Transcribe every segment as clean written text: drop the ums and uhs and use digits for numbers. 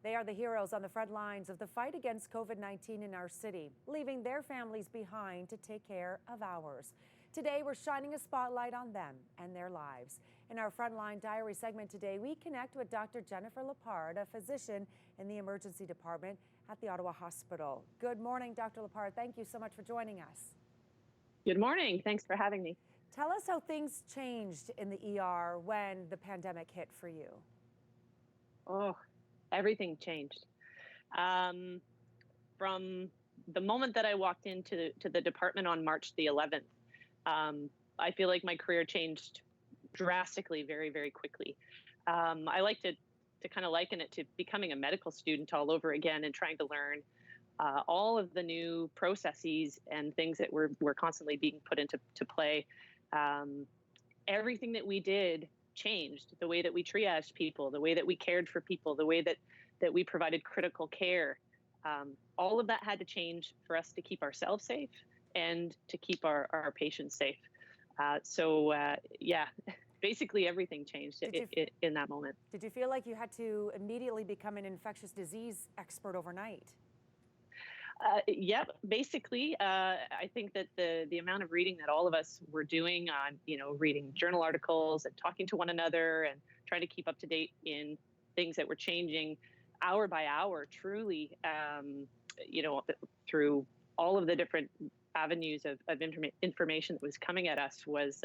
They are the heroes on the front lines of the fight against COVID-19 in our city, leaving their families behind to take care of ours. Today, we're shining a spotlight on them and their lives. In our Frontline Diary segment today, we connect with Dr. Jennifer Leppard, a physician in the emergency department at the Ottawa Hospital. Good morning, Dr. Leppard. Thank you so much for joining us. Good morning. Thanks for having me. Tell us how things changed in the ER when the pandemic hit for you. Oh, everything changed. From the moment that I walked into the department on March the 11th, I feel like my career changed drastically, very, very quickly. I like to kind of liken it to becoming a medical student all over again and trying to learn all of the new processes and things that were constantly being put into play. Everything that we did changed. The way that we triaged people, the way that we cared for people, the way that we provided critical care. All of that had to change for us to keep ourselves safe and to keep our patients safe. Yeah, basically everything changed in that moment. Did you feel like you had to immediately become an infectious disease expert overnight? Yep. Basically, I think that the amount of reading that all of us were doing on, reading journal articles and talking to one another and trying to keep up to date in things that were changing hour by hour, truly, through all of the different avenues of information that was coming at us was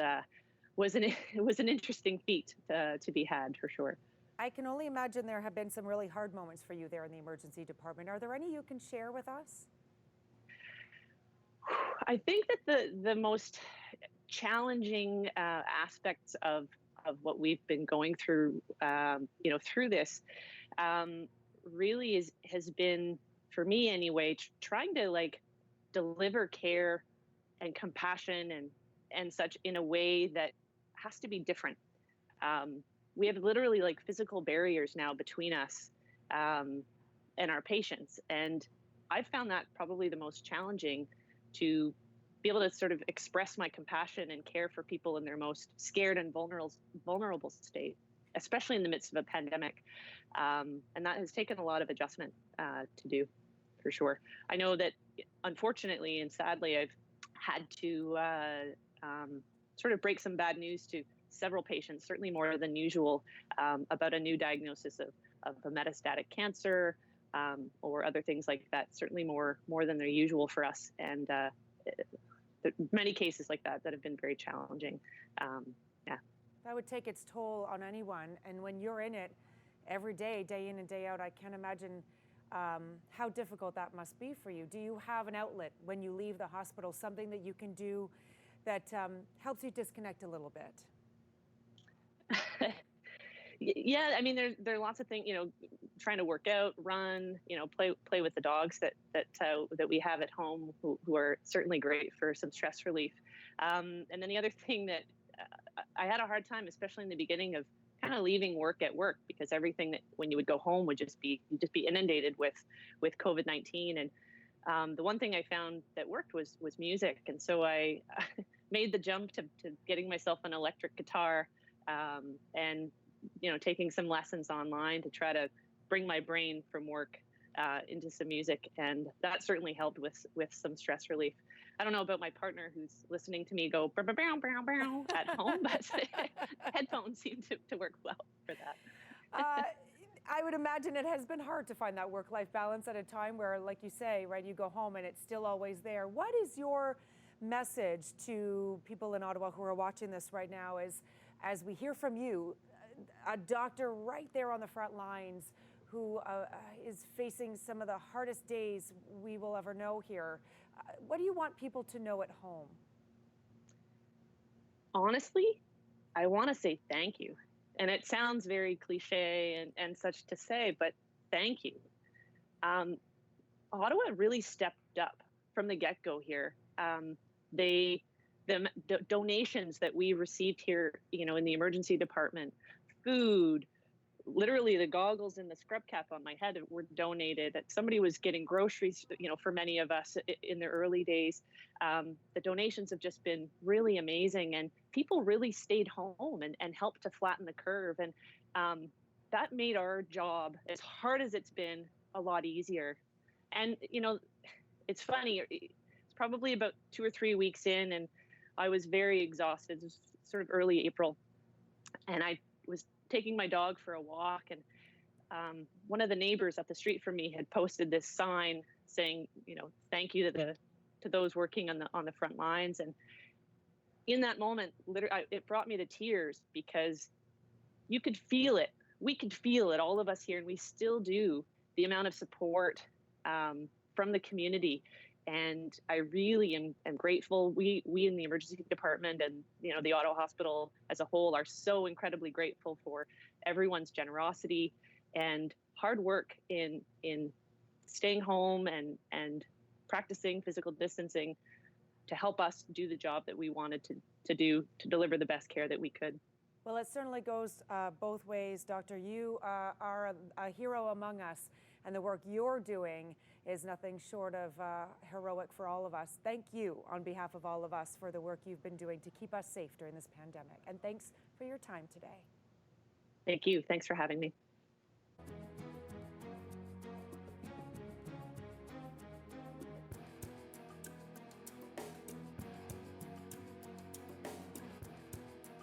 an interesting feat to be had, for sure. I can only imagine there have been some really hard moments for you there in the emergency department. Are there any you can share with us? I think that the most challenging aspects of what we've been going through, through this, really has been, for me anyway, trying to deliver care and compassion and such in a way that has to be different. We have literally physical barriers now between us and our patients. And I've found that probably the most challenging, to be able to sort of express my compassion and care for people in their most scared and vulnerable state, especially in the midst of a pandemic. And that has taken a lot of adjustment to do, for sure. I know that, unfortunately and sadly, I've had to sort of break some bad news to several patients, certainly more than usual, about a new diagnosis of a metastatic cancer or other things like that. Certainly more than they're usual for us, and many cases like that have been very challenging. Yeah, that would take its toll on anyone, and when you're in it every day, day in and day out, I can't imagine how difficult that must be for you. Do you have an outlet when you leave the hospital, something that you can do that helps you disconnect a little bit? Yeah, I mean, there are lots of things, trying to work out, run, play with the dogs that we have at home, who are certainly great for some stress relief. And then the other thing that I had a hard time, especially in the beginning, of kind of leaving work at work, because everything that when you would go home would just be inundated with COVID-19. And the one thing I found that worked was music. And so I made the jump to getting myself an electric guitar, and taking some lessons online to try to bring my brain from work into some music, and that certainly helped with some stress relief. I don't know about my partner, who's listening to me go bow, bow, bow, bow, bow at home, but headphones seem to work well for that. I would imagine it has been hard to find that work-life balance at a time where, like you say, right, you go home and it's still always there. What is your message to people in Ottawa who are watching this right now as we hear from you, a doctor right there on the front lines who is facing some of the hardest days we will ever know here? What do you want people to know at home? Honestly, I want to say thank you. And it sounds very cliche and such to say, but thank you. Ottawa really stepped up from the get-go here. The donations that we received here, in the emergency department, food, literally the goggles and the scrub cap on my head were donated. Somebody was getting groceries, for many of us in the early days. The donations have just been really amazing, and people really stayed home and helped to flatten the curve. And that made our job, as hard as it's been, a lot easier. And, it's funny, it's probably about 2 or 3 weeks in, and I was very exhausted. It was sort of early April. And I was taking my dog for a walk, and one of the neighbors up the street from me had posted this sign saying, thank you to those working on the front lines. And in that moment, literally, it brought me to tears, because you could feel it. We could feel it, all of us here, and we still do, the amount of support from the community. And I really am grateful. We in the emergency department and the Ottawa Hospital as a whole are so incredibly grateful for everyone's generosity and hard work in staying home and practicing physical distancing to help us do the job that we wanted to do, to deliver the best care that we could. Well, it certainly goes both ways, Doctor. You are a hero among us, and the work you're doing is nothing short of heroic for all of us. Thank you on behalf of all of us for the work you've been doing to keep us safe during this pandemic. And thanks for your time today. Thank you. Thanks for having me.